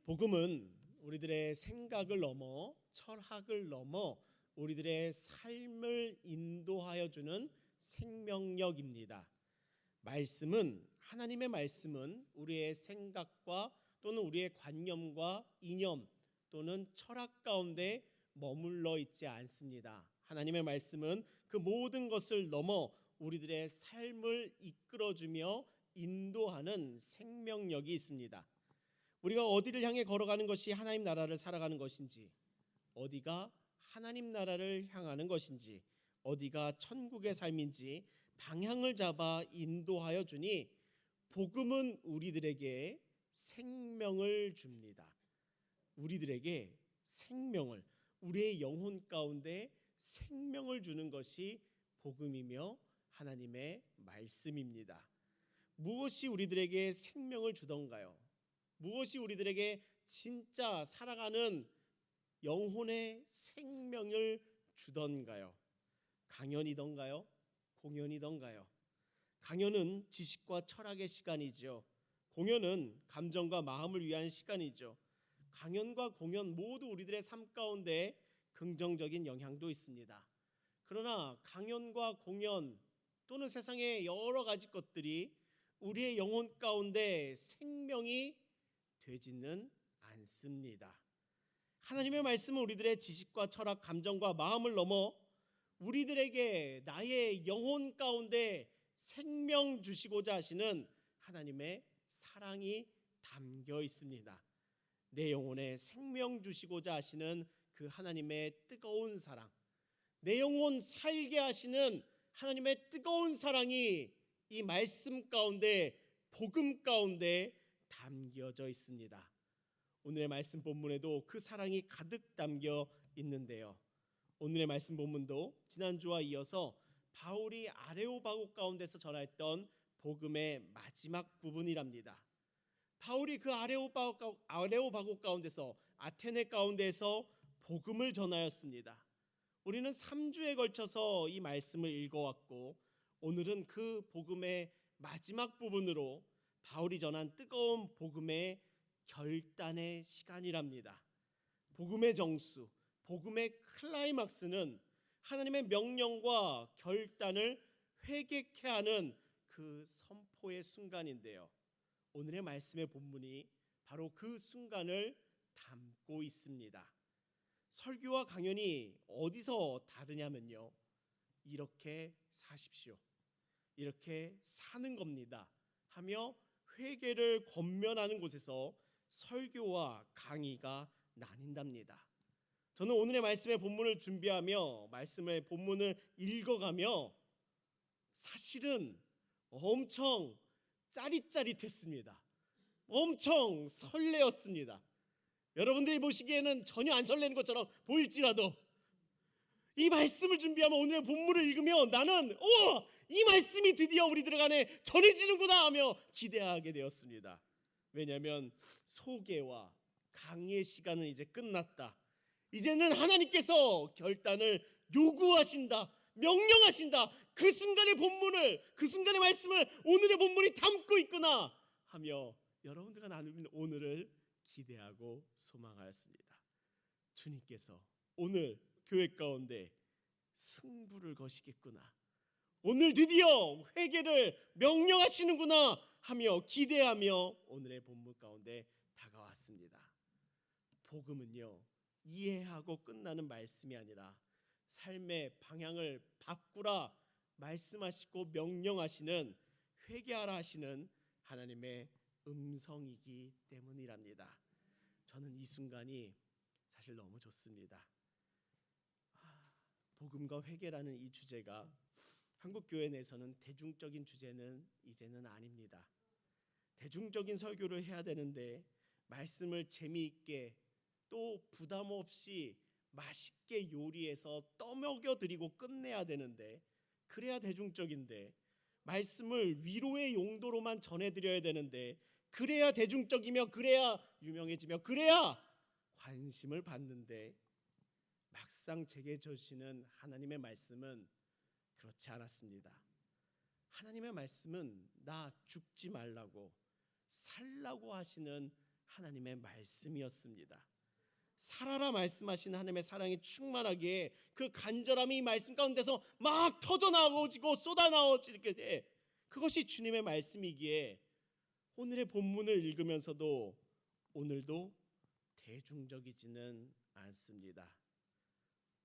복음은 우리들의 생각을 넘어 철학을 넘어 우리들의 삶을 인도하여 주는 생명력입니다. 하나님의 말씀은 우리의 생각과 또는 우리의 관념과 이념 또는 철학 가운데 머물러 있지 않습니다. 하나님의 말씀은 그 모든 것을 넘어 우리들의 삶을 이끌어주며 인도하는 생명력이 있습니다. 우리가 어디를 향해 걸어가는 것이 하나님 나라를 살아가는 것인지, 어디가 하나님 나라를 향하는 것인지, 어디가 천국의 삶인지 방향을 잡아 인도하여 주니 복음은 우리들에게 생명을 줍니다. 우리들에게 생명을, 우리의 영혼 가운데 생명을 주는 것이 복음이며 하나님의 말씀입니다. 무엇이 우리들에게 생명을 주던가요? 무엇이 우리들에게 진짜 살아가는 영혼의 생명을 주던가요? 강연이던가요? 공연이던가요? 강연은 지식과 철학의 시간이죠. 공연은 감정과 마음을 위한 시간이죠. 강연과 공연 모두 우리들의 삶 가운데 긍정적인 영향도 있습니다. 그러나 강연과 공연 또는 세상의 여러 가지 것들이 우리의 영혼 가운데 생명이 되지는 않습니다. 하나님의 말씀은 우리들의 지식과 철학, 감정과 마음을 넘어 우리들에게 나의 영혼 가운데 생명 주시고자 하시는 하나님의 사랑이 담겨 있습니다. 내 영혼에 생명 주시고자 하시는 그 하나님의 뜨거운 사랑, 내 영혼 살게 하시는 하나님의 뜨거운 사랑이 이 말씀 가운데, 복음 가운데 담겨져 있습니다. 오늘의 말씀 본문에도 그 사랑이 가득 담겨 있는데요. 오늘의 말씀 본문도 지난주와 이어서 바울이 아레오바고 가운데서 전했던 복음의 마지막 부분이랍니다. 바울이 그 아레오바고 가운데서, 아테네 가운데서 복음을 전하였습니다. 우리는 3주에 걸쳐서 이 말씀을 읽어왔고 오늘은 그 복음의 마지막 부분으로 바울이 전한 뜨거운 복음의 결단의 시간이랍니다. 복음의 정수, 복음의 클라이막스는 하나님의 명령과 결단을 회개케 하는 그 선포의 순간인데요. 오늘의 말씀의 본문이 바로 그 순간을 담고 있습니다. 설교와 강연이 어디서 다르냐면요, 이렇게 사십시오, 이렇게 사는 겁니다 하며 회개를 권면하는 곳에서 설교와 강의가 나뉜답니다. 저는 오늘의 말씀의 본문을 준비하며 말씀의 본문을 읽어가며 사실은 엄청 짜릿짜릿했습니다. 엄청 설레었습니다. 여러분들이 보시기에는 전혀 안 설레는 것처럼 보일지라도 이 말씀을 준비하며 오늘의 본문을 읽으며 나는 이 말씀이 드디어 우리들 안에 전해지는구나 하며 기대하게 되었습니다. 왜냐하면 소개와 강의의 시간은 이제 끝났다. 이제는 하나님께서 결단을 요구하신다, 명령하신다. 그 순간의 본문을, 그 순간의 말씀을 오늘의 본문이 담고 있구나 하며 여러분들과 나누는 오늘을 기대하고 소망하였습니다. 주님께서 오늘 교회 가운데 승부를 거시겠구나, 오늘 드디어 회개를 명령하시는구나 하며 기대하며 오늘의 본문 가운데 다가왔습니다. 복음은요, 이해하고 끝나는 말씀이 아니라 삶의 방향을 바꾸라 말씀하시고 명령하시는, 회개하라 하시는 하나님의 음성이기 때문이랍니다. 저는 이 순간이 사실 너무 좋습니다. 복음과 회개라는 이 주제가 한국 교회 내에서는 대중적인 주제는 이제는 아닙니다. 대중적인 설교를 해야 되는데 말씀을 재미있게 또 부담 없이 맛있게 요리해서 떠먹여 드리고 끝내야 되는데, 그래야 대중적인데, 말씀을 위로의 용도로만 전해드려야 되는데, 그래야 대중적이며 그래야 유명해지며 그래야 관심을 받는데, 막상 제게 주시는 하나님의 말씀은 그렇지 않았습니다. 하나님의 말씀은 나 죽지 말라고 살라고 하시는 하나님의 말씀이었습니다. 살아라 말씀하신 하나님의 사랑이 충만하게 그 간절함이 이 말씀 가운데서 막 터져나오지고 쏟아나오지게 돼. 그것이 주님의 말씀이기에 오늘의 본문을 읽으면서도 오늘도 대중적이지는 않습니다.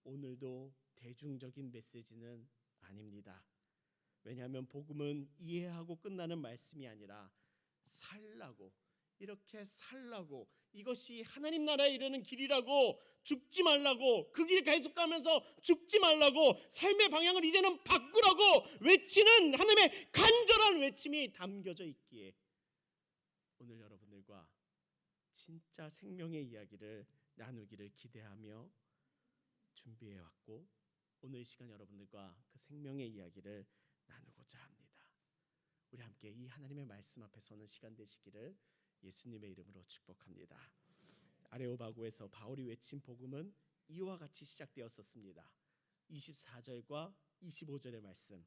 오늘도 대중적인 메시지는 아닙니다. 왜냐하면 복음은 이해하고 끝나는 말씀이 아니라 살라고, 이렇게 살라고, 이것이 하나님 나라에 이르는 길이라고, 죽지 말라고, 그 길 계속 가면서 죽지 말라고, 삶의 방향을 이제는 바꾸라고 외치는 하나님의 간절한 외침이 담겨져 있기에 오늘 여러분들과 진짜 생명의 이야기를 나누기를 기대하며 준비해왔고, 오늘 이 시간 여러분들과 그 생명의 이야기를 나누고자 합니다. 우리 함께 이 하나님의 말씀 앞에 서는 시간 되시기를 예수님의 이름으로 축복합니다. 아레오바고에서 바울이 외친 복음은 이와 같이 시작되었었습니다. 24절과 25절의 말씀.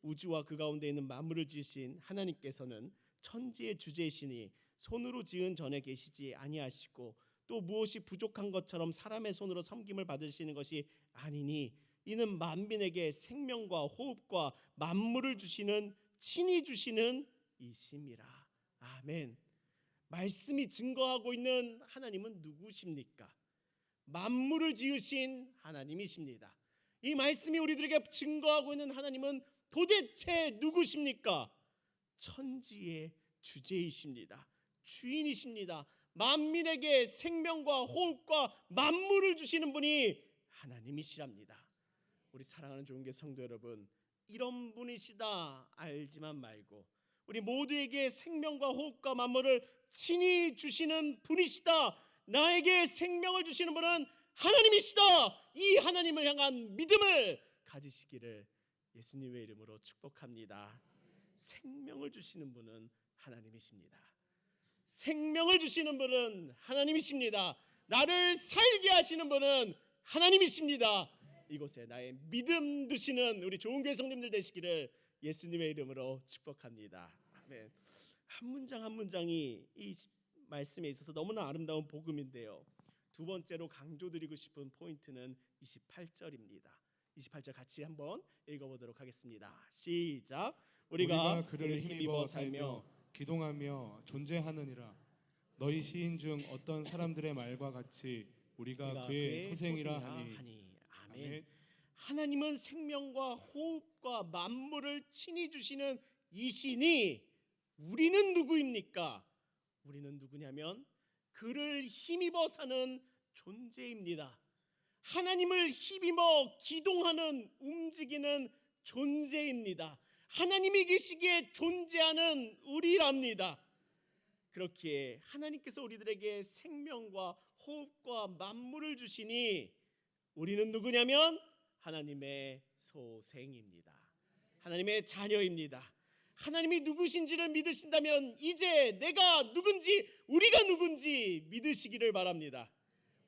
우주와 그 가운데 있는 만물을 지으신 하나님께서는 천지의 주제이시니 손으로 지은 전에 계시지 아니하시고 또 무엇이 부족한 것처럼 사람의 손으로 섬김을 받으시는 것이 아니니 이는 만민에게 생명과 호흡과 만물을 주시는 친히 주시는 이심이라. 아멘. 말씀이 증거하고 있는 하나님은 누구십니까? 만물을 지으신 하나님이십니다. 이 말씀이 우리들에게 증거하고 있는 하나님은 도대체 누구십니까? 천지의 주제이십니다. 주인이십니다. 만민에게 생명과 호흡과 만물을 주시는 분이 하나님이시랍니다. 우리 사랑하는 좋은교회 성도 여러분, 이런 분이시다 알지만 말고 우리 모두에게 생명과 호흡과 만물을 친히 주시는 분이시다, 나에게 생명을 주시는 분은 하나님이시다, 이 하나님을 향한 믿음을 가지시기를 예수님의 이름으로 축복합니다. 생명을 주시는 분은 하나님이십니다. 생명을 주시는 분은 하나님이십니다. 나를 살게 하시는 분은 하나님이십니다. 이곳에 나의 믿음 두시는 우리 좋은 교회 성님들 되시기를 예수님의 이름으로 축복합니다. 아멘. 한 문장 한 문장이 이 말씀에 있어서 너무나 아름다운 복음인데요, 두 번째로 강조드리고 싶은 포인트는 28절입니다. 28절 같이 한번 읽어보도록 하겠습니다. 시작. 우리가 그를 힘입어 살며 기동하며 존재하느니라. 너희 시인 중 어떤 사람들의 말과 같이 우리가 그의 소생이라 하니. 아멘. 하나님은 생명과 호흡과 만물을 친히 주시는 이시니 우리는 누구입니까? 우리는 누구냐면 그를 힘입어 사는 존재입니다. 하나님을 힘입어 기동하는, 움직이는 존재입니다. 하나님이 계시기에 존재하는 우리랍니다. 그렇기에 하나님께서 우리들에게 생명과 호흡과 만물을 주시니 우리는 누구냐면 하나님의 소생입니다. 하나님의 자녀입니다. 하나님이 누구신지를 믿으신다면 이제 내가 누군지, 우리가 누군지 믿으시기를 바랍니다.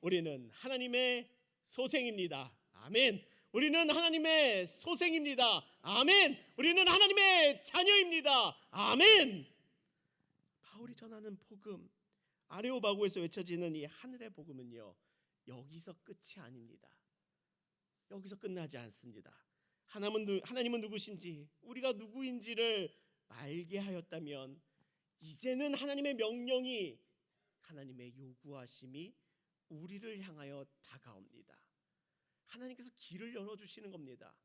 우리는 하나님의 소생입니다. 아멘. 우리는 하나님의 소생입니다. 아멘. 우리는 하나님의 자녀입니다. 아멘. 바울이 전하는 복음, 아레오바고에서 외쳐지는 이 하늘의 복음은요, 여기서 끝이 아닙니다. 여기서 끝나지 않습니다. 하나님은 누구신지, 우리가 누구인지를 알게 하였다면 이제는 하나님의 명령이, 하나님의 요구하심이 우리를 향하여 다가옵니다. 하나님께서 길을 열어주시는 겁니다.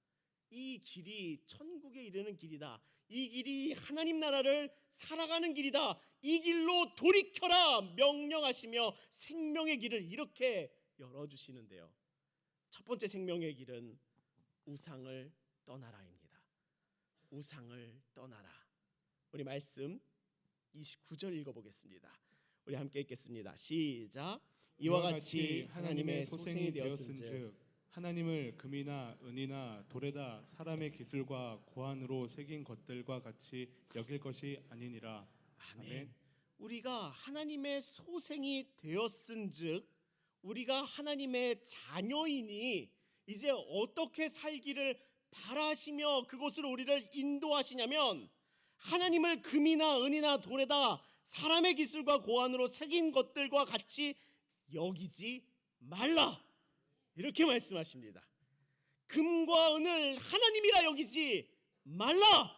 이 길이 천국에 이르는 길이다. 이 길이 하나님 나라를 살아가는 길이다. 이 길로 돌이켜라 명령하시며 생명의 길을 이렇게 열어주시는데요, 첫 번째 생명의 길은 우상을 떠나라입니다. 우상을 떠나라. 우리 말씀 29절 읽어보겠습니다. 우리 함께 읽겠습니다. 시작. 이와 같이 하나님의 소생이 되었은즉 하나님을 금이나 은이나 돌에다 사람의 기술과 고안으로 새긴 것들과 같이 여길 것이 아니니라. 아멘. 우리가 하나님의 소생이 되었은즉 우리가 하나님의 자녀이니 이제 어떻게 살기를 바라시며 그곳으로 우리를 인도하시냐면 하나님을 금이나 은이나 돌에다 사람의 기술과 고안으로 새긴 것들과 같이 여기지 말라. 이렇게 말씀하십니다. 금과 은을 하나님이라 여기지 말라.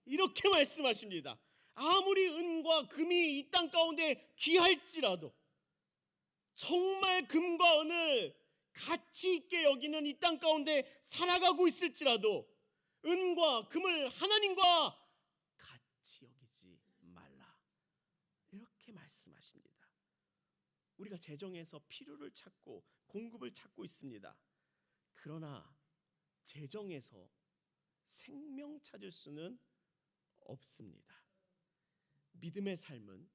이렇게 말씀하십니다. 아무리 은과 금이 이 땅 가운데 귀할지라도, 정말 금과 은을 가치 있게 여기는 이 땅 가운데 살아가고 있을지라도 은과 금을 하나님과 같이 여기지 말라. 이렇게 말씀하십니다. 우리가 재정에서 필요를 찾고 공급을 찾고 있습니다. 그러나 재정에서 생명 찾을 수는 없습니다. 믿음의 삶은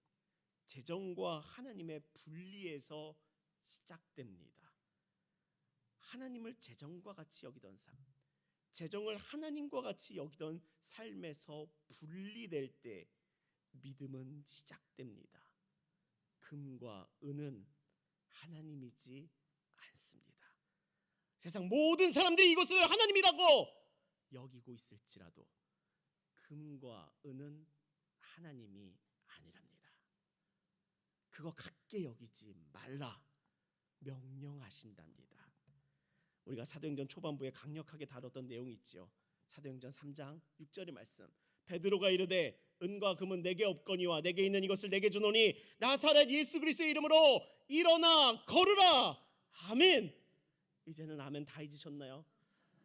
재정과 하나님의 분리에서 시작됩니다. 하나님을 재정과 같이 여기던 삶, 재정을 하나님과 같이 여기던 삶에서 분리될 때 믿음은 시작됩니다. 금과 은은 하나님이지 않습니다. 세상 모든 사람들이 이것을 하나님이라고 여기고 있을지라도 금과 은은 하나님이 아니랍니다. 그거 같게 여기지 말라 명령하신답니다. 우리가 사도행전 초반부에 강력하게 다뤘던 내용이 있지요. 사도행전 3장 6절의 말씀. 베드로가 이르되 은과 금은 내게 없거니와 내게 있는 이것을 내게 주노니 나사렛 예수 그리스도의 이름으로 일어나 걸으라. 아멘. 이제는 아멘 다 잊으셨나요?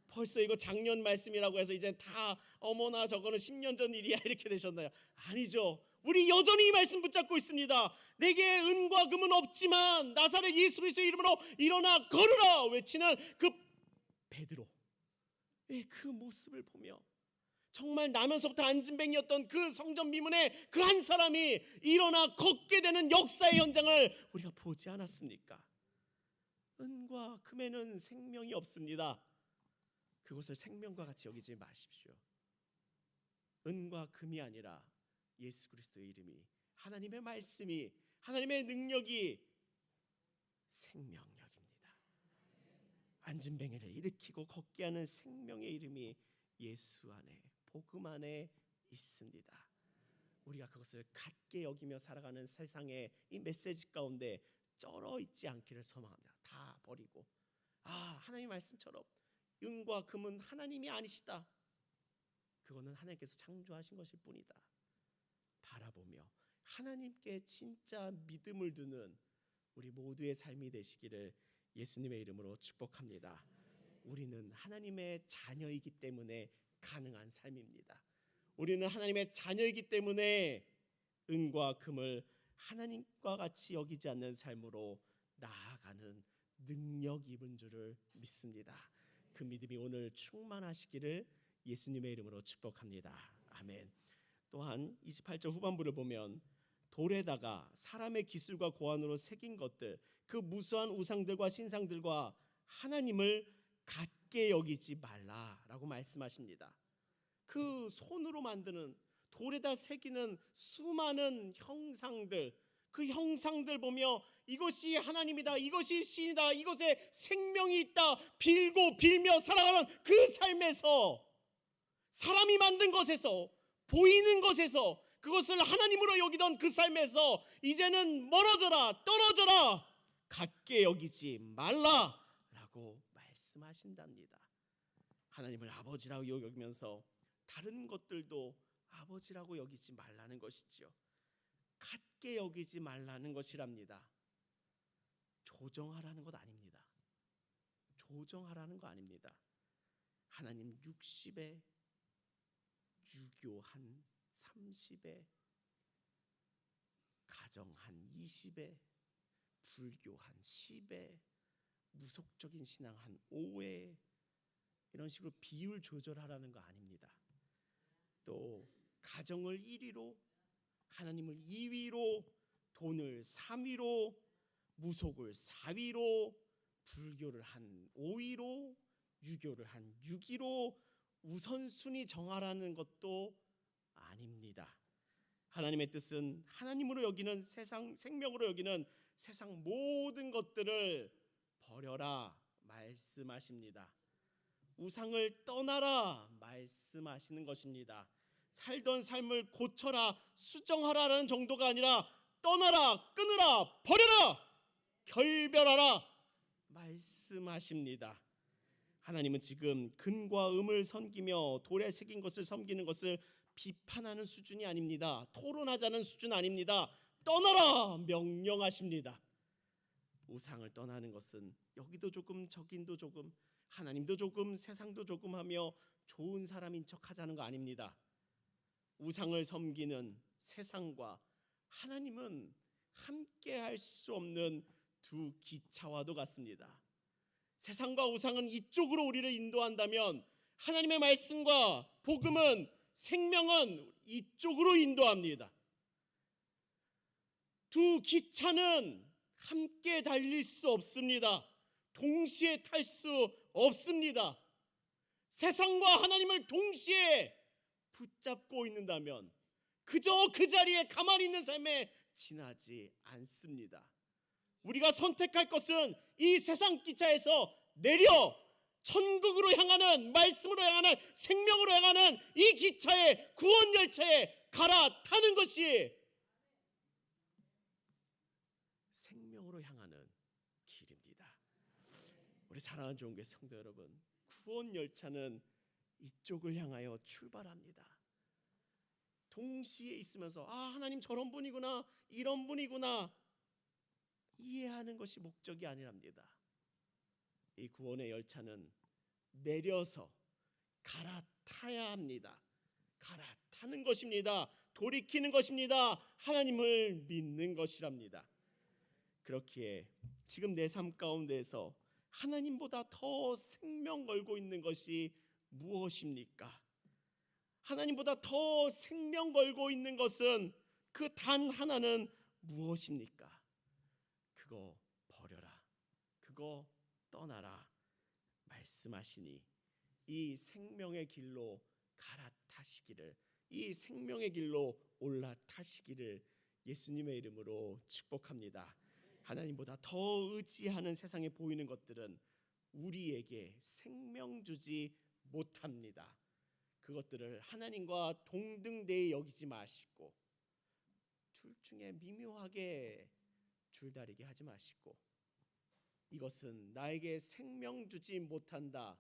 벌써 이거 작년 말씀이라고 해서 이제 다 어머나 저거는 10년 전 일이야 이렇게 되셨나요? 아니죠. 우리 여전히 이 말씀 붙잡고 있습니다. 내게 은과 금은 없지만 나사렛 예수 그리스도의 이름으로 일어나 걸으라 외치는 그 베드로의 그 모습을 보며 정말 나면서부터 안진뱅이였던 그 성전 미문에 그 한 사람이 일어나 걷게 되는 역사의 현장을 우리가 보지 않았습니까? 은과 금에는 생명이 없습니다. 그것을 생명과 같이 여기지 마십시오. 은과 금이 아니라 예수 그리스도의 이름이, 하나님의 말씀이, 하나님의 능력이 생명력입니다. 안진뱅이를 일으키고 걷게 하는 생명의 이름이 예수 안에, 복음 안에 있습니다. 우리가 그것을 같게 여기며 살아가는 세상의 이 메시지 가운데 쩔어 있지 않기를 소망합니다. 다 버리고 하나님 말씀처럼 은과 금은 하나님이 아니시다. 그거는 하나님께서 창조하신 것일 뿐이다. 바라보며 하나님께 진짜 믿음을 두는 우리 모두의 삶이 되시기를 예수님의 이름으로 축복합니다. 우리는 하나님의 자녀이기 때문에 가능한 삶입니다. 우리는 하나님의 자녀이기 때문에 은과 금을 하나님과 같이 여기지 않는 삶으로 나아가는 능력 입은 줄을 믿습니다. 그 믿음이 오늘 충만하시기를 예수님의 이름으로 축복합니다. 아멘. 또한 28절 후반부를 보면 돌에다가 사람의 기술과 고안으로 새긴 것들, 그 무수한 우상들과 신상들과 하나님을 같게 여기지 말라라고 말씀하십니다. 그 손으로 만드는 돌에다 새기는 수많은 형상들, 그 형상들 보며 이것이 하나님이다, 이것이 신이다, 이것에 생명이 있다 빌고 빌며 살아가는 그 삶에서 사람이 만든 것에서, 보이는 것에서 그것을 하나님으로 여기던 그 삶에서 이제는 멀어져라, 떨어져라, 같게 여기지 말라라고 말씀하신답니다. 하나님을 아버지라고 여기면서 다른 것들도 아버지라고 여기지 말라는 것이지요. 같게 여기지 말라는 것이랍니다. 조정하라는 것 아닙니다. 조정하라는 거 아닙니다. 하나님 60에 유교 한 30에 가정 한 20에 불교 한 10에 무속적인 신앙 한 5에 이런 식으로 비율 조절하라는 거 아닙니다. 또 가정을 1위로, 하나님을 2위로, 돈을 3위로, 무속을 4위로, 불교를 한 5위로, 유교를 한 6위로 우선순위 정하라는 것도 아닙니다. 하나님의 뜻은 하나님으로 여기는 세상, 생명으로 여기는 세상 모든 것들을 버려라 말씀하십니다. 우상을 떠나라 말씀하시는 것입니다. 살던 삶을 고쳐라, 수정하라라는 정도가 아니라 떠나라, 끊으라, 버려라, 결별하라 말씀하십니다. 하나님은 지금 근과 음을 섬기며 돌에 새긴 것을 섬기는 것을 비판하는 수준이 아닙니다. 토론하자는 수준 아닙니다. 떠나라 명령하십니다. 우상을 떠나는 것은 여기도 조금 저긴도 조금, 하나님도 조금 세상도 조금 하며 좋은 사람인 척 하자는 거 아닙니다. 우상을 섬기는 세상과 하나님은 함께 할 수 없는 두 기차와도 같습니다. 세상과 우상은 이쪽으로 우리를 인도한다면 하나님의 말씀과 복음은, 생명은 이쪽으로 인도합니다. 두 기차는 함께 달릴 수 없습니다. 동시에 탈 수 없습니다. 세상과 하나님을 동시에 붙잡고 있는다면 그저 그 자리에 가만히 있는 삶에 지나지 않습니다. 우리가 선택할 것은 이 세상 기차에서 내려 천국으로 향하는, 말씀으로 향하는, 생명으로 향하는 이 기차에, 구원 열차에 갈아타는 것이 생명으로 향하는 길입니다. 우리 사랑하는 좋은 교회 성도 여러분, 구원 열차는 이쪽을 향하여 출발합니다. 동시에 있으면서 하나님 저런 분이구나, 이런 분이구나 이해하는 것이 목적이 아니랍니다. 이 구원의 열차는 내려서 갈아타야 합니다. 갈아타는 것입니다. 돌이키는 것입니다. 하나님을 믿는 것이랍니다. 그렇기에 지금 내 삶 가운데에서 하나님보다 더 생명 걸고 있는 것이 무엇입니까? 하나님보다 더 생명 걸고 있는 것은 그 단 하나는 무엇입니까? 그거 버려라, 그거 떠나라 말씀하시니 이 생명의 길로 갈아타시기를, 이 생명의 길로 올라타시기를 예수님의 이름으로 축복합니다. 하나님보다 더 의지하는 세상에 보이는 것들은 우리에게 생명 주지 못합니다. 그것들을 하나님과 동등되이 여기지 마시고 둘 중에 미묘하게 줄다리기 하지 마시고 이것은 나에게 생명 주지 못한다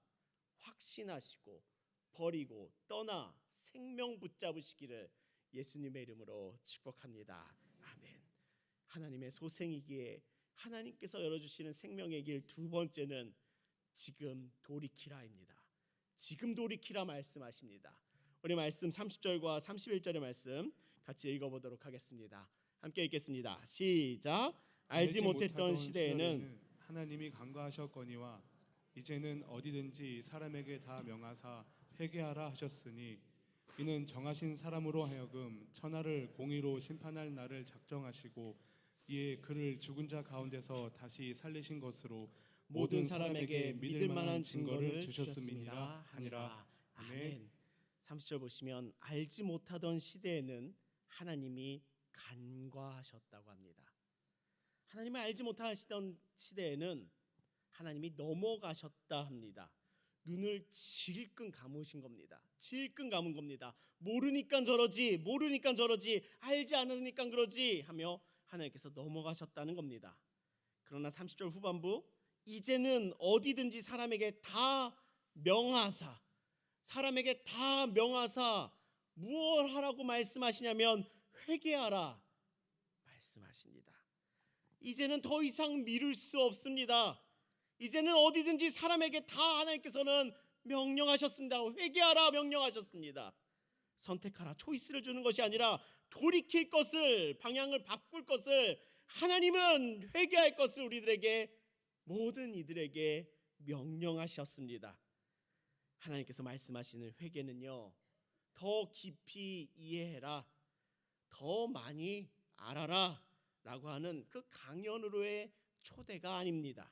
확신하시고 버리고 떠나 생명 붙잡으시기를 예수님의 이름으로 축복합니다. 아멘. 하나님의 소생이기에 하나님께서 열어주시는 생명의 길 두 번째는 지금 돌이키라입니다. 지금 돌이키라 말씀하십니다. 우리 말씀 30절과 31절의 말씀 같이 읽어보도록 하겠습니다. 함께 읽겠습니다. 시작. 알지 못했던 시대에는 하나님이 간과하셨거니와 이제는 어디든지 사람에게 다 명하사 회개하라 하셨으니 이는 정하신 사람으로 하여금 천하를 공의로 심판할 날을 작정하시고 이에 그를 죽은 자 가운데서 다시 살리신 것으로 모든 사람에게 믿을 만한 증거를 주셨습니다 하니라. 아멘. 30절 보시면 알지 못하던 시대에는 하나님이 간과하셨다고 합니다. 하나님을 알지 못하시던 시대에는 하나님이 넘어가셨다 합니다. 눈을 질끈 감으신 겁니다. 질끈 감은 겁니다. 모르니까 저러지, 모르니까 저러지, 알지 않으니까 그러지 하며 하나님께서 넘어가셨다는 겁니다. 그러나 30절 후반부 이제는 어디든지 사람에게 다 명하사, 사람에게 다 명하사 무엇 하라고 말씀하시냐면 회개하라 말씀하십니다. 이제는 더 이상 미룰 수 없습니다. 이제는 어디든지 사람에게 다 하나님께서는 명령하셨습니다. 회개하라 명령하셨습니다. 선택하라, 초이스를 주는 것이 아니라 돌이킬 것을, 방향을 바꿀 것을, 하나님은 회개할 것을 우리들에게, 모든 이들에게 명령하셨습니다. 하나님께서 말씀하시는 회개는요, 더 깊이 이해해라, 더 많이 알아라 라고 하는 그 강연으로의 초대가 아닙니다.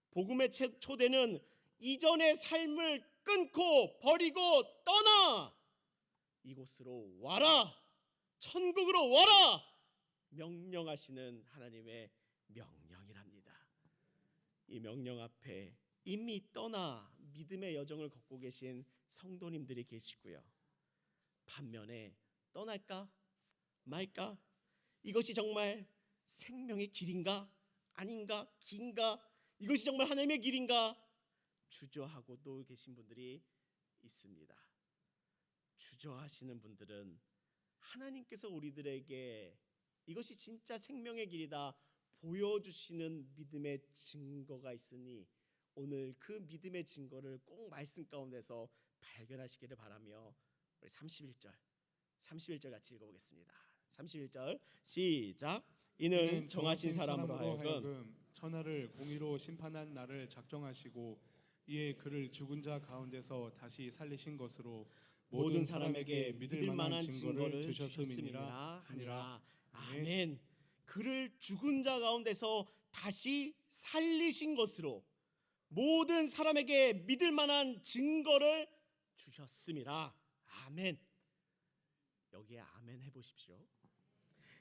복음의 초대는 이전의 삶을 끊고 버리고 떠나 이곳으로 와라, 천국으로 와라 명령하시는 하나님의 명령이랍니다. 이 명령 앞에 이미 떠나 믿음의 여정을 걷고 계신 성도님들이 계시고요. 반면에 떠날까 말까? 이것이 정말 생명의 길인가 아닌가 긴가? 이것이 정말 하나님의 길인가? 주저하고 또 계신 분들이 있습니다. 주저하시는 분들은 하나님께서 우리들에게 이것이 진짜 생명의 길이다 보여주시는 믿음의 증거가 있으니 오늘 그 믿음의 증거를 꼭 말씀 가운데서 발견하시기를 바라며 우리 31절 같이 읽어보겠습니다. 31절 시작. 이는 정하신 사람으로 하여금 천하를 공의로 심판한 날을 작정하시고 이에 그를 죽은 자 가운데서 다시 살리신 것으로 모든 사람에게 믿을 만한 증거를 주셨음이니라 하니라. 아멘. 그를 죽은 자 가운데서 다시 살리신 것으로 모든 사람에게 믿을 만한 증거를 주셨음이라. 아멘. 여기에 아멘 해보십시오.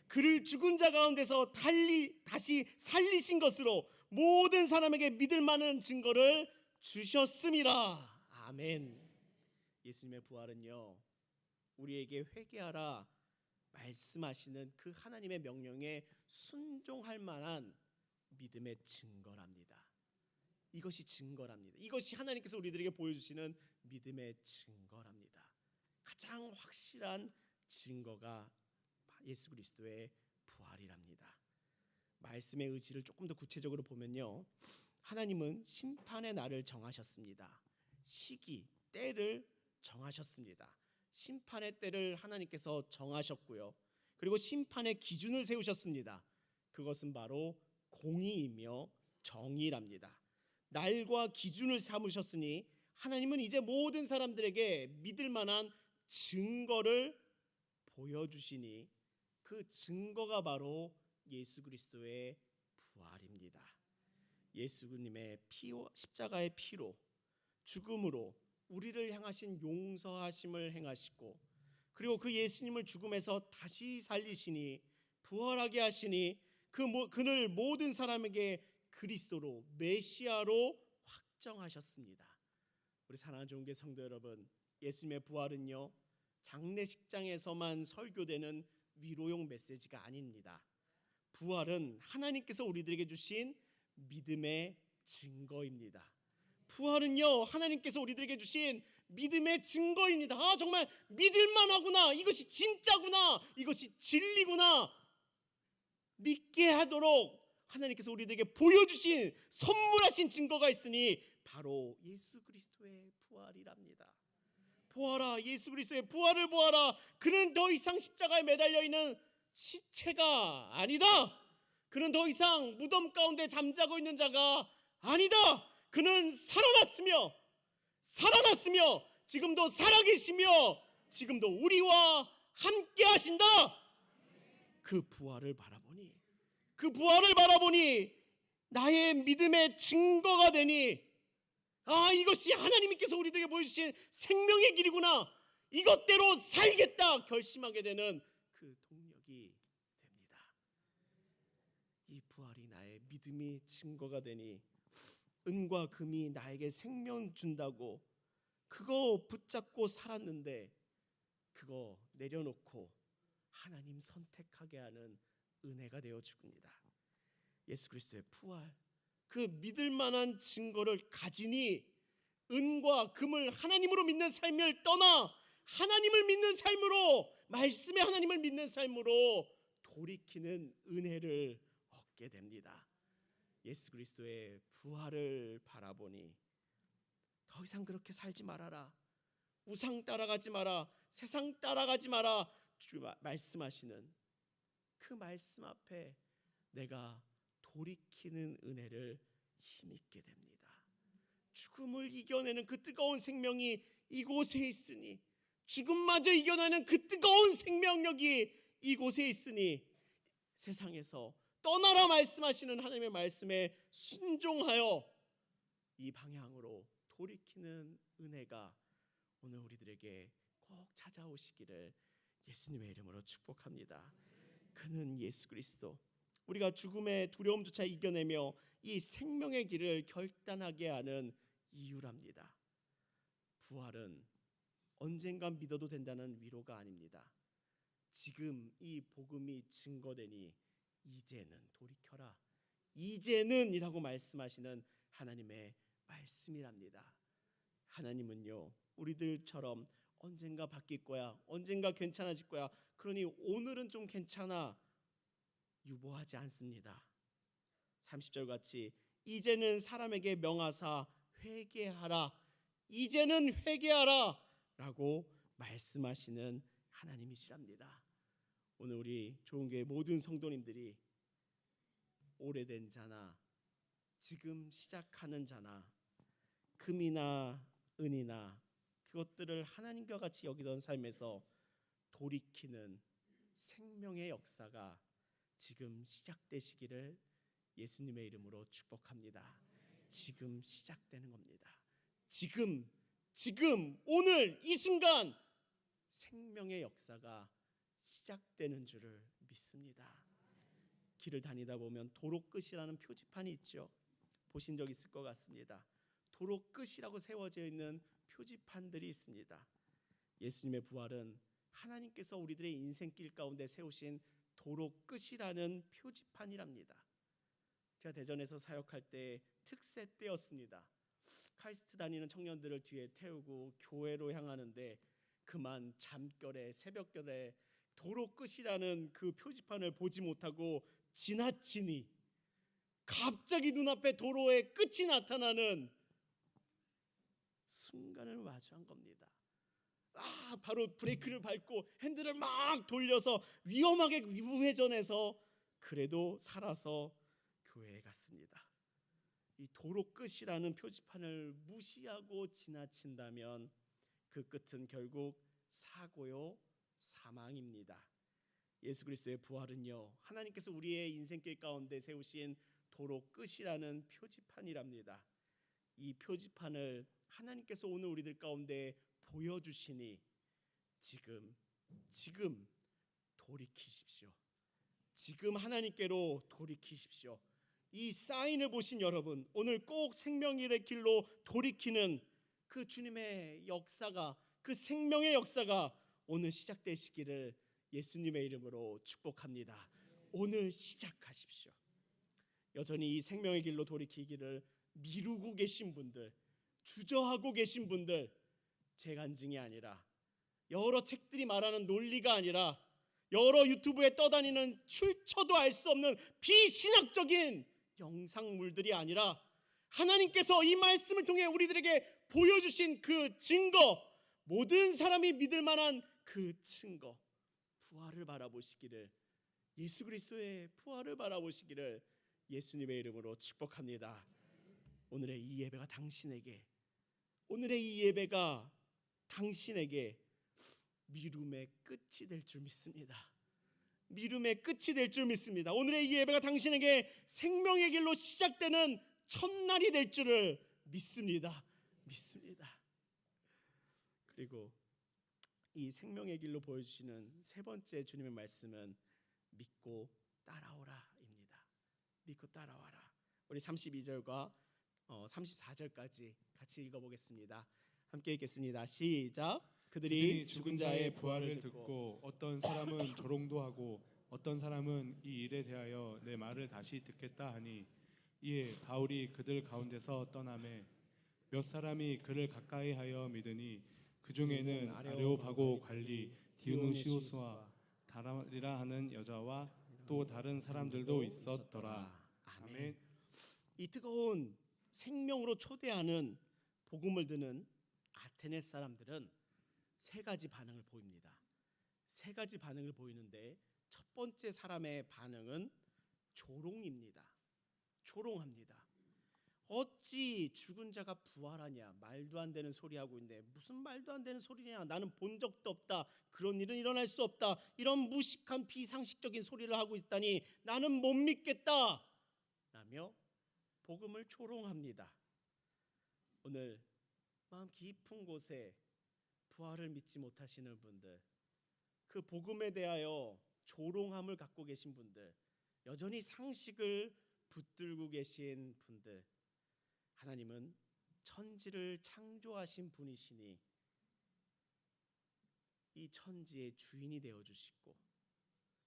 그를 죽은 자 가운데서 다시 살리신 것으로 모든 사람에게 믿을 만한 증거를 주셨음이라. 아멘. 예수님의 부활은요, 우리에게 회개하라 말씀하시는 그 하나님의 명령에 순종할 만한 믿음의 증거랍니다. 이것이 증거랍니다. 이것이 하나님께서 우리들에게 보여주시는 믿음의 증거랍니다. 가장 확실한 증거가 예수 그리스도의 부활이랍니다. 말씀의 의지를 조금 더 구체적으로 보면요, 하나님은 심판의 날을 정하셨습니다. 시기, 때를 정하셨습니다. 심판의 때를 하나님께서 정하셨고요. 그리고 심판의 기준을 세우셨습니다. 그것은 바로 공의이며 정의랍니다. 날과 기준을 삼으셨으니 하나님은 이제 모든 사람들에게 믿을 만한 증거를 보여주시니 그 증거가 바로 예수 그리스도의 부활입니다. 예수님의 피와 십자가의 피로 죽음으로 우리를 향하신 용서하심을 행하시고 그리고 그 예수님을 죽음에서 다시 살리시니 부활하게 하시니 그를 모든 사람에게 그리스도로 메시아로 확정하셨습니다. 우리 사랑하는 종교 성도 여러분, 예수님의 부활은요 장례식장에서만 설교되는 위로용 메시지가 아닙니다. 부활은 하나님께서 우리들에게 주신 믿음의 증거입니다. 부활은요 하나님께서 우리들에게 주신 믿음의 증거입니다. 아, 정말 믿을만하구나, 이것이 진짜구나, 이것이 진리구나 믿게 하도록 하나님께서 우리들에게 보여주신 선물하신 증거가 있으니 바로 예수 그리스도의 부활이랍니다. 보아라, 예수 그리스도의 부활을 보아라. 그는 더 이상 십자가에 매달려 있는 시체가 아니다. 그는 더 이상 무덤 가운데 잠자고 있는 자가 아니다. 그는 살아났으며 지금도 살아계시며 지금도 우리와 함께 하신다. 그 부활을 바라보니 나의 믿음의 증거가 되니 아, 이것이 하나님께서 우리들에게 보여주신 생명의 길이구나, 이것대로 살겠다 결심하게 되는 그 동력이 됩니다. 이 부활이 나의 믿음의 증거가 되니 은과 금이 나에게 생명 준다고 그거 붙잡고 살았는데 그거 내려놓고 하나님 선택하게 하는 은혜가 되어 죽습니다. 예수 그리스도의 부활, 그 믿을 만한 증거를 가지니 은과 금을 하나님으로 믿는 삶을 떠나 하나님을 믿는 삶으로, 말씀의 하나님을 믿는 삶으로 돌이키는 은혜를 얻게 됩니다. 예수 그리스도의 부활을 바라보니 더 이상 그렇게 살지 말아라, 우상 따라가지 마라, 세상 따라가지 마라 주가 말씀하시는 그 말씀 앞에 내가 돌이키는 은혜를 힘입게 됩니다. 죽음을 이겨내는 그 뜨거운 생명이 이곳에 있으니, 죽음마저 이겨내는 그 뜨거운 생명력이 이곳에 있으니 세상에서 떠나라 말씀하시는 하나님의 말씀에 순종하여 이 방향으로 돌이키는 은혜가 오늘 우리들에게 꼭 찾아오시기를 예수님의 이름으로 축복합니다. 그는 예수 그리스도, 우리가 죽음의 두려움조차 이겨내며 이 생명의 길을 결단하게 하는 이유랍니다. 부활은 언젠간 믿어도 된다는 위로가 아닙니다. 지금 이 복음이 증거되니 이제는 돌이켜라. 이제는이라고 말씀하시는 하나님의 말씀이랍니다. 하나님은요, 우리들처럼 언젠가 바뀔 거야, 언젠가 괜찮아질 거야, 그러니 오늘은 좀 괜찮아, 유보하지 않습니다. 30절 같이 이제는 사람에게 명하사 회개하라, 이제는 회개하라 라고 말씀하시는 하나님이시랍니다. 오늘 우리 좋은교회 모든 성도님들이 오래된 자나 지금 시작하는 자나 금이나 은이나 그것들을 하나님과 같이 여기던 삶에서 돌이키는 생명의 역사가 지금 시작되시기를 예수님의 이름으로 축복합니다. 지금 시작되는 겁니다. 지금 오늘 이 순간 생명의 역사가 시작되는 줄을 믿습니다. 길을 다니다 보면 도로 끝이라는 표지판이 있죠. 보신 적 있을 것 같습니다. 도로 끝이라고 세워져 있는 표지판들이 있습니다. 예수님의 부활은 하나님께서 우리들의 인생길 가운데 세우신 도로 끝이라는 표지판이랍니다. 제가 대전에서 사역할 때 특세 때였습니다. 카이스트 다니는 청년들을 뒤에 태우고 교회로 향하는데 그만 잠결에 새벽결에 도로 끝이라는 그 표지판을 보지 못하고 지나치니 갑자기 눈앞에 도로의 끝이 나타나는 순간을 마주한 겁니다. 바로 브레이크를 밟고 핸들을 막 돌려서 위험하게 우회전해서 그래도 살아서 교회에 갔습니다. 이 도로 끝이라는 표지판을 무시하고 지나친다면 그 끝은 결국 사고요, 사망입니다. 예수 그리스도의 부활은요, 하나님께서 우리의 인생길 가운데 세우신 도로 끝이라는 표지판이랍니다. 이 표지판을 하나님께서 오늘 우리들 가운데 보여주시니 지금 돌이키십시오. 지금 하나님께로 돌이키십시오. 이 사인을 보신 여러분, 오늘 꼭 생명의 길로 돌이키는 그 주님의 역사가, 그 생명의 역사가 오늘 시작되시기를 예수님의 이름으로 축복합니다. 오늘 시작하십시오. 여전히 이 생명의 길로 돌이키기를 미루고 계신 분들, 주저하고 계신 분들, 제 간증이 아니라 여러 책들이 말하는 논리가 아니라 여러 유튜브에 떠다니는 출처도 알 수 없는 비신학적인 영상물들이 아니라 하나님께서 이 말씀을 통해 우리들에게 보여주신 그 증거, 모든 사람이 믿을 만한 그 증거, 부활을 바라보시기를, 예수 그리스도의 부활을 바라보시기를 예수님의 이름으로 축복합니다. 오늘의 이 예배가 당신에게, 오늘의 이 예배가 당신에게 미움의 끝이 될 줄 믿습니다. 미움의 끝이 될 줄 믿습니다. 오늘의 이 예배가 당신에게 생명의 길로 시작되는 첫날이 될 줄을 믿습니다. 그리고 이 생명의 길로 보여주시는 세 번째 주님의 말씀은 믿고 따라오라입니다. 믿고 따라와라. 우리 32절과 34절까지 같이 읽어보겠습니다. 함께 읽겠습니다. 시작. 그들이 죽은 자의 부활을 듣고 어떤 사람은 조롱도 하고 어떤 사람은 이 일에 대하여 내 말을 다시 듣겠다 하니, 이에 바울이 그들 가운데서 떠나매 몇 사람이 그를 가까이하여 믿으니 그 중에는 아레오바고 관리 디오누시우스와 다라리라 하는 여자와 또 다른 사람들도 있었더라. 아멘. 이 뜨거운 생명으로 초대하는 복음을 듣는 아테네 사람들은 세 가지 반응을 보입니다. 세 가지 반응을 보이는데 첫 번째 사람의 반응은 조롱입니다. 조롱합니다. 어찌 죽은 자가 부활하냐, 말도 안 되는 소리 하고 있는데 무슨 말도 안 되는 소리냐, 나는 본 적도 없다, 그런 일은 일어날 수 없다, 이런 무식한 비상식적인 소리를 하고 있다니 나는 못 믿겠다 라며 복음을 조롱합니다. 오늘 마음 깊은 곳에 부활을 믿지 못하시는 분들, 그 복음에 대하여 조롱함을 갖고 계신 분들, 여전히 상식을 붙들고 계신 분들, 하나님은 천지를 창조하신 분이시니 이 천지의 주인이 되어 주시고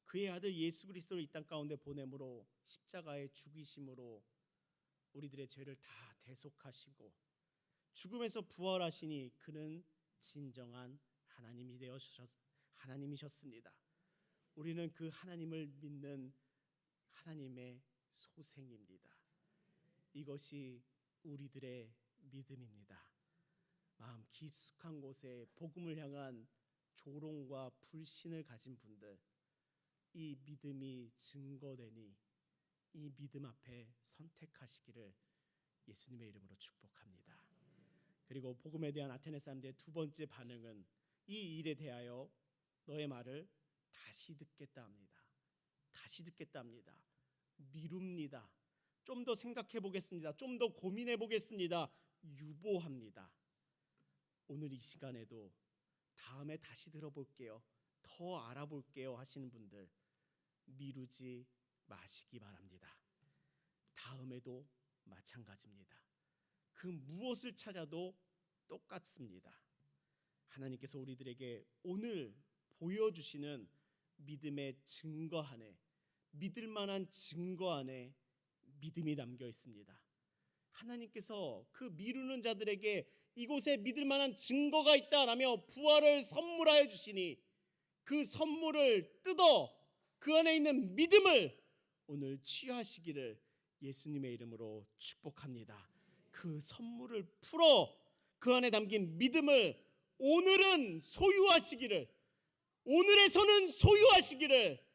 그의 아들 예수 그리스도를 이 땅 가운데 보냄으로 십자가의 죽이심으로 우리들의 죄를 다 대속하시고 죽음에서 부활하시니 그는 진정한 하나님이셨습니다. 우리는 그 하나님을 믿는 하나님의 소생입니다. 이것이 우리들의 믿음입니다. 마음 깊숙한 곳에 복음을 향한 조롱과 불신을 가진 분들, 이 믿음이 증거되니 이 믿음 앞에 선택하시기를 예수님의 이름으로 축복합니다. 그리고 복음에 대한 아테네 사람들의 두 번째 반응은 이 일에 대하여 너의 말을 다시 듣겠다 합니다. 다시 듣겠다 합니다. 미룹니다. 좀 더 생각해 보겠습니다. 좀 더 고민해 보겠습니다. 유보합니다. 오늘 이 시간에도 다음에 다시 들어볼게요. 더 알아볼게요 하시는 분들 미루지 마시기 바랍니다. 다음에도 마찬가지입니다. 그 무엇을 찾아도 똑같습니다. 하나님께서 우리들에게 오늘 보여주시는 믿음의 증거 안에, 믿을 만한 증거 안에 믿음이 담겨 있습니다. 하나님께서 그 미루는 자들에게 이곳에 믿을 만한 증거가 있다라며 부활을 선물하여 주시니 그 선물을 뜯어 그 안에 있는 믿음을 오늘 취하시기를 예수님의 이름으로 축복합니다. 그 선물을 풀어 그 안에 담긴 믿음을 오늘은 소유하시기를, 오늘에서는 소유하시기를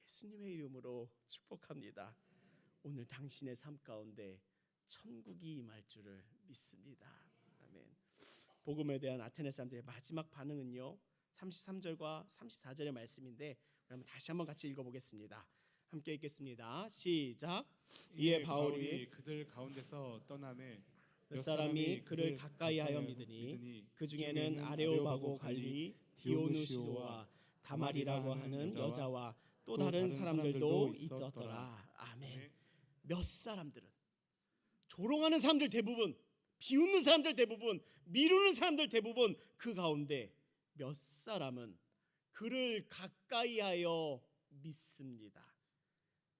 예수님의 이름으로 축복합니다. 오늘 당신의 삶 가운데 천국이 임할 줄을 믿습니다. 아멘. 복음에 대한 아테네 사람들의 마지막 반응은요 33절과 34절의 말씀인데 그러면 다시 한번 같이 읽어보겠습니다. 함께 읽겠습니다. 시작. 이에 바울이 그들 가운데서 떠나매 몇 사람이 그를 가까이하여 믿으니 그 중에는 아레오바고 갈리 디오누시오와 다말이라고 하는 여자와 또 다른 사람들도 있었더라. 아멘. 몇 사람들은 조롱하는 사람들 대부분, 비웃는 사람들 대부분, 미루는 사람들 대부분 그 가운데 몇 사람은 그를 가까이하여 믿습니다.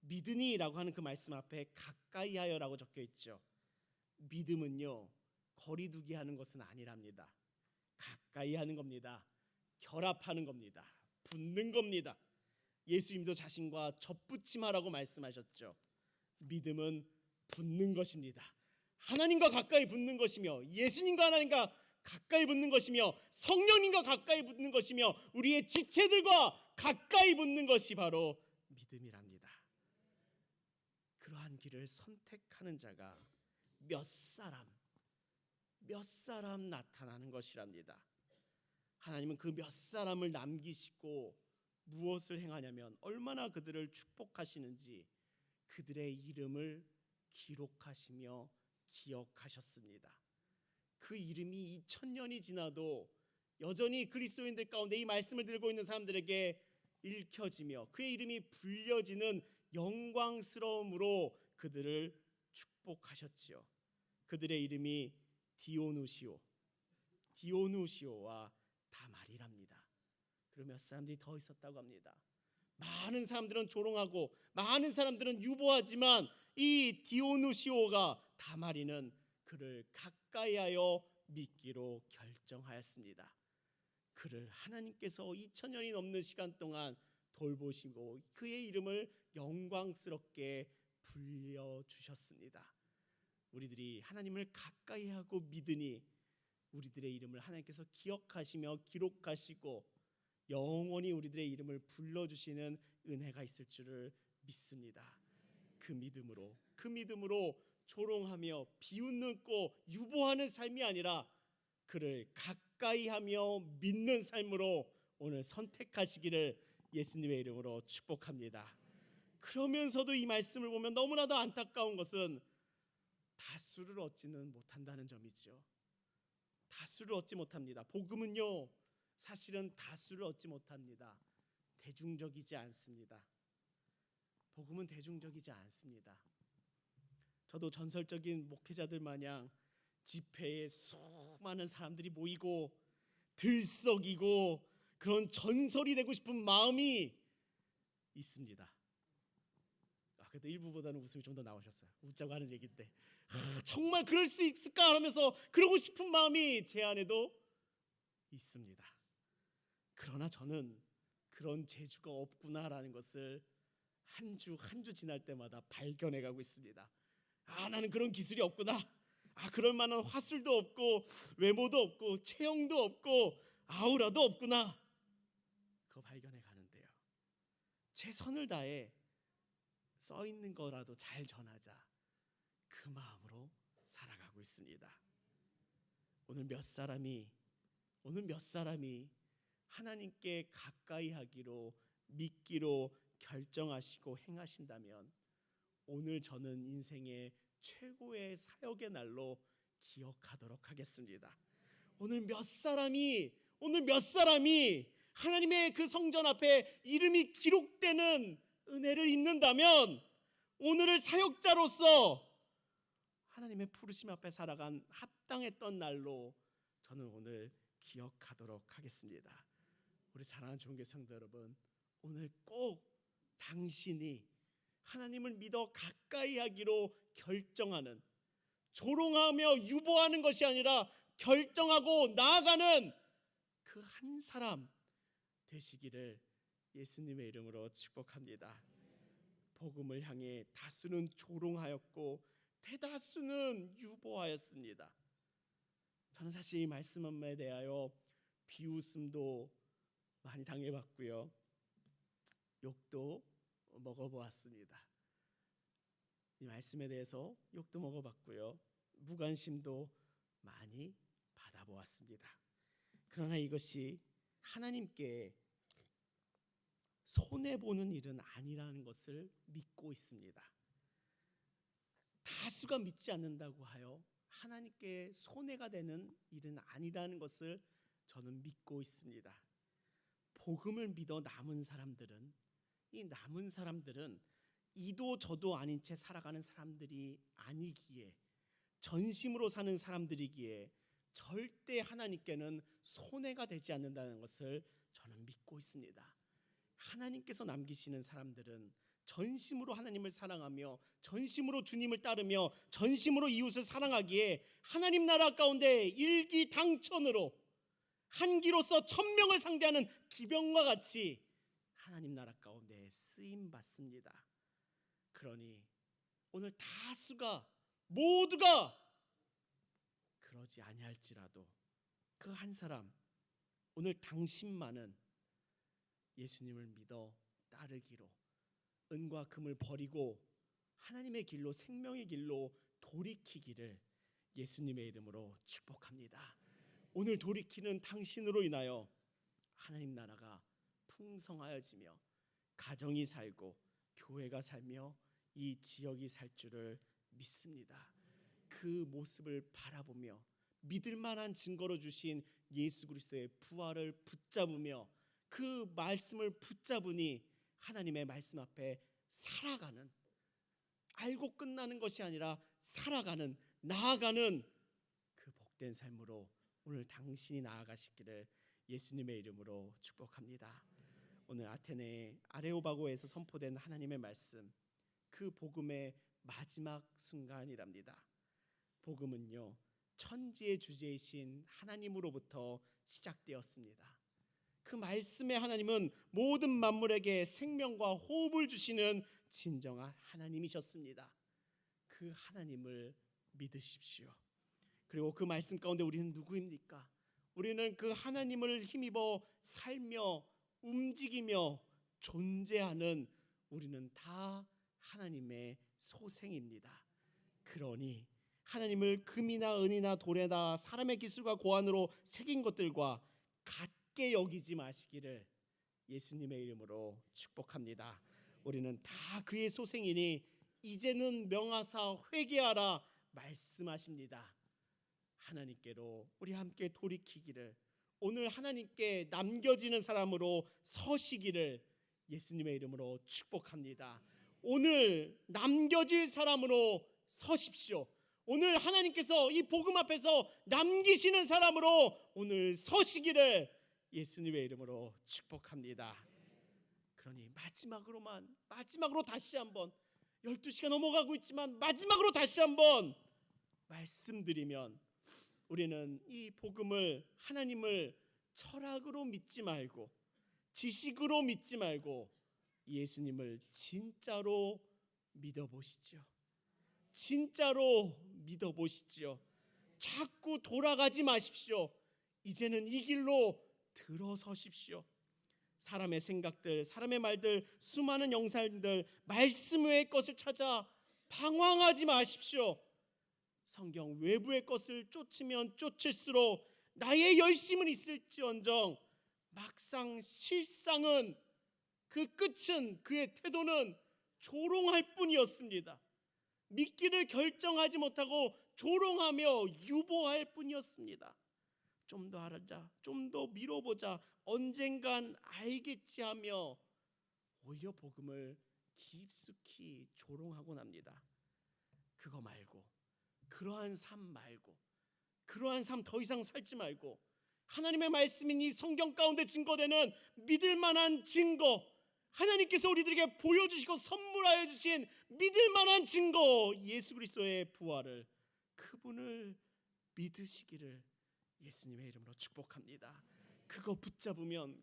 믿으니라고 하는 그 말씀 앞에 가까이하여라고 적혀 있죠. 믿음은요 거리두기 하는 것은 아니랍니다. 가까이 하는 겁니다. 결합하는 겁니다. 붙는 겁니다. 예수님도 자신과 접붙임하라고 말씀하셨죠. 믿음은 붙는 것입니다. 하나님과 가까이 붙는 것이며 예수님과 하나님과 가까이 붙는 것이며 성령님과 가까이 붙는 것이며 우리의 지체들과 가까이 붙는 것이 바로 믿음이랍니다. 그러한 길을 선택하는 자가 몇 사람 나타나는 것이랍니다. 하나님은 그 몇 사람을 남기시고 무엇을 행하냐면 얼마나 그들을 축복하시는지 그들의 이름을 기록하시며 기억하셨습니다. 그 이름이 2000년이 지나도 여전히 그리스도인들 가운데 이 말씀을 들고 있는 사람들에게 읽혀지며 그의 이름이 불려지는 영광스러움으로 그들을 축복하셨지요. 그들의 이름이 디오누시오와 다말이랍니다. 그러며 몇 사람들이 더 있었다고 합니다. 많은 사람들은 조롱하고 많은 사람들은 유보하지만 이 디오누시오가 다말이는 그를 가까이하여 믿기로 결정하였습니다. 그를 하나님께서 2000년이 넘는 시간 동안 돌보시고 그의 이름을 영광스럽게 불려주셨습니다. 우리들이 하나님을 가까이하고 믿으니 우리들의 이름을 하나님께서 기억하시며 기록하시고 영원히 우리들의 이름을 불러주시는 은혜가 있을 줄을 믿습니다. 그 믿음으로 조롱하며 비웃고 유보하는 삶이 아니라 그를 가까이하며 믿는 삶으로 오늘 선택하시기를 예수님의 이름으로 축복합니다. 그러면서도 이 말씀을 보면 너무나도 안타까운 것은 다수를 얻지는 못한다는 점이죠. 다수를 얻지 못합니다. 복음은요 사실은 다수를 얻지 못합니다. 대중적이지 않습니다. 복음은 대중적이지 않습니다. 저도 전설적인 목회자들 마냥 집회에 수많은 사람들이 모이고 들썩이고 그런 전설이 되고 싶은 마음이 있습니다. 그래도 일부보다는 웃음이 좀 더 나오셨어요. 웃자고 하는 얘기인데 정말 그럴 수 있을까 하면서 그러고 싶은 마음이 제 안에도 있습니다. 그러나 저는 그런 재주가 없구나라는 것을 한 주 한 주 지날 때마다 발견해 가고 있습니다. 나는 그런 기술이 없구나. 그럴 만한 화술도 없고 외모도 없고 체형도 없고 아우라도 없구나. 그거 발견해 가는데요. 최선을 다해 써 있는 거라도 잘 전하자. 그 마음으로 살아가고 있습니다. 오늘 몇 사람이 하나님께 가까이 하기로 믿기로 결정하시고 행하신다면 오늘 저는 인생의 최고의 사역의 날로 기억하도록 하겠습니다. 오늘 몇 사람이 하나님의 그 성전 앞에 이름이 기록되는 은혜를 잊는다면 오늘을 사역자로서 하나님의 부르심 앞에 살아간 합당했던 날로 저는 오늘 기억하도록 하겠습니다. 우리 사랑하는 종교 성도 여러분, 오늘 꼭 당신이 하나님을 믿어 가까이 하기로 결정하는, 조롱하며 유보하는 것이 아니라 결정하고 나아가는 그 한 사람 되시기를 예수님의 이름으로 축복합니다. 복음을 향해 다수는 조롱하였고 대다수는 유보하였습니다. 저는 사실 이 말씀에 대하여 비웃음도 많이 당해봤고요, 욕도 먹어보았습니다. 이 말씀에 대해서 욕도 먹어봤고요, 무관심도 많이 받아보았습니다. 그러나 이것이 하나님께 손해보는 일은 아니라는 것을 믿고 있습니다. 다수가 믿지 않는다고 하여 하나님께 손해가 되는 일은 아니라는 것을 저는 믿고 있습니다. 복음을 믿어 남은 사람들은 이도 저도 아닌 채 살아가는 사람들이 아니기에, 전심으로 사는 사람들이기에 절대 하나님께는 손해가 되지 않는다는 것을 저는 믿고 있습니다. 하나님께서 남기시는 사람들은 전심으로 하나님을 사랑하며 전심으로 주님을 따르며 전심으로 이웃을 사랑하기에 하나님 나라 가운데 일기당천으로 한 기로서 1000명을 상대하는 기병과 같이 하나님 나라 가운데 쓰임 받습니다. 그러니 오늘 다수가 모두가 그러지 아니할지라도 그 한 사람, 오늘 당신만은 예수님을 믿어 따르기로, 은과 금을 버리고 하나님의 길로, 생명의 길로 돌이키기를 예수님의 이름으로 축복합니다. 오늘 돌이키는 당신으로 인하여 하나님 나라가 풍성하여지며 가정이 살고 교회가 살며 이 지역이 살 줄을 믿습니다. 그 모습을 바라보며 믿을 만한 증거로 주신 예수 그리스도의 부활을 붙잡으며 그 말씀을 붙잡으니 하나님의 말씀 앞에 살아가는, 알고 끝나는 것이 아니라 살아가는, 나아가는 그 복된 삶으로 오늘 당신이 나아가시기를 예수님의 이름으로 축복합니다. 오늘 아테네 아레오바고에서 선포된 하나님의 말씀, 그 복음의 마지막 순간이랍니다. 복음은요, 천지의 주제이신 하나님으로부터 시작되었습니다. 그 말씀의 하나님은 모든 만물에게 생명과 호흡을 주시는 진정한 하나님이셨습니다. 그 하나님을 믿으십시오. 그리고 그 말씀 가운데 우리는 누구입니까? 우리는 그 하나님을 힘입어 살며 움직이며 존재하는, 우리는 다 하나님의 소생입니다. 그러니 하나님을 금이나 은이나 돌에다 사람의 기술과 고안으로 새긴 것들과 같게 여기지 마시기를 예수님의 이름으로 축복합니다. 우리는 다 그의 소생이니 이제는 명하사 회개하라 말씀하십니다. 하나님께로 우리 함께 돌이키기를, 오늘 하나님께 남겨지는 사람으로 서시기를 예수님의 이름으로 축복합니다. 오늘 남겨질 사람으로 서십시오. 오늘 하나님께서 이 복음 앞에서 남기시는 사람으로 오늘 서시기를 예수님의 이름으로 축복합니다. 그러니 마지막으로 다시 한번 12시가 넘어가고 있지만 마지막으로 다시 한번 말씀드리면 우리는 이 복음을 하나님을 철학으로 믿지 말고 지식으로 믿지 말고 예수님을 진짜로 믿어보시죠. 진짜로 믿어보시지요. 자꾸 돌아가지 마십시오. 이제는 이 길로 들어서십시오. 사람의 생각들, 사람의 말들, 수많은 영상들, 말씀 외의 것을 찾아 방황하지 마십시오. 성경 외부의 것을 쫓으면 쫓을수록 나의 열심은 있을지언정 막상 실상은 그 끝은, 그의 태도는 조롱할 뿐이었습니다. 믿기를 결정하지 못하고 조롱하며 유보할 뿐이었습니다. 좀 더 알아자, 좀 더 미뤄보자, 언젠간 알겠지 하며 오히려 복음을 깊숙이 조롱하곤 합니다. 그거 말고, 그러한 삶 말고, 그러한 삶 더 이상 살지 말고 하나님의 말씀인 이 성경 가운데 증거되는 믿을 만한 증거, 하나님께서 우리들에게 보여주시고 선물하여 주신 믿을 만한 증거, 예수 그리스도의 부활을, 그분을 믿으시기를 예수님의 이름으로 축복합니다. 그거 붙잡으면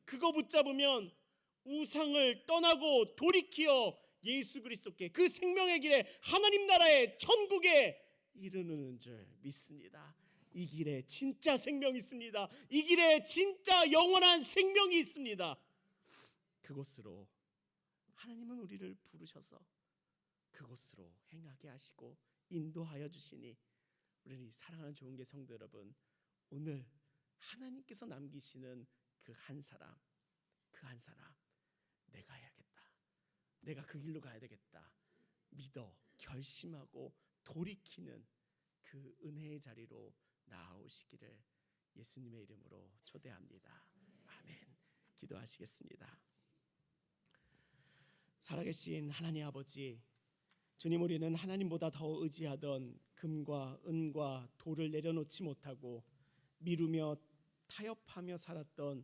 우상을 떠나고 돌이키어 예수 그리스도께, 그 생명의 길에, 하나님 나라의 천국에 이르는 줄 믿습니다. 이 길에 진짜 생명이 있습니다. 이 길에 진짜 영원한 생명이 있습니다. 그곳으로 하나님은 우리를 부르셔서 그곳으로 행하게 하시고 인도하여 주시니 우리는 이 사랑하는 좋은 개 성도 여러분, 오늘 하나님께서 남기시는 그 한 사람 내가 해야겠다, 내가 그 길로 가야 되겠다 믿어 결심하고 돌이키는 그 은혜의 자리로 나아오시기를 예수님의 이름으로 초대합니다. 아멘. 기도하시겠습니다. 살아계신 하나님 아버지, 주님, 우리는 하나님보다 더 의지하던 금과 은과 돌을 내려놓지 못하고 미루며 타협하며 살았던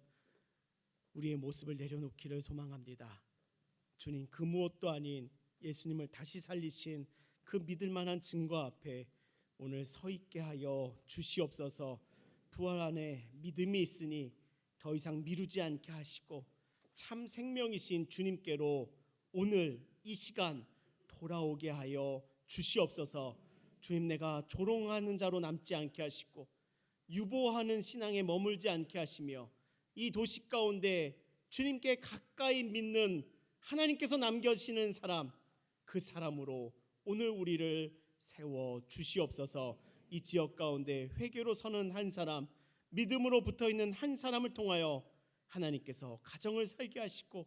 우리의 모습을 내려놓기를 소망합니다. 주님, 그 무엇도 아닌 예수님을 다시 살리신 그 믿을 만한 증거 앞에 오늘 서 있게 하여 주시옵소서. 부활 안에 믿음이 있으니 더 이상 미루지 않게 하시고 참 생명이신 주님께로 오늘 이 시간 돌아오게 하여 주시옵소서. 주님, 내가 조롱하는 자로 남지 않게 하시고 유보하는 신앙에 머물지 않게 하시며 이 도시 가운데 주님께 가까이 믿는 하나님께서 남겨시는 사람, 그 사람으로 오늘 우리를 세워 주시옵소서. 이 지역 가운데 회개로 서는 한 사람, 믿음으로 붙어있는 한 사람을 통하여 하나님께서 가정을 살게 하시고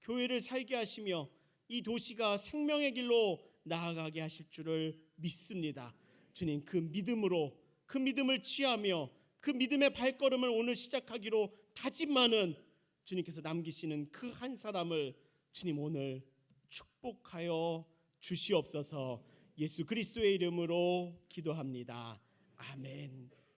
교회를 살게 하시며 이 도시가 생명의 길로 나아가게 하실 줄을 믿습니다. 주님, 그 믿음으로, 그 믿음을 취하며 그 믿음의 발걸음을 오늘 시작하기로 다짐하는 주님께서 남기시는 그 한 사람을 주님 오늘 축복하여 주시옵소서. 예수 그리스도의 이름으로 기도합니다. 아멘.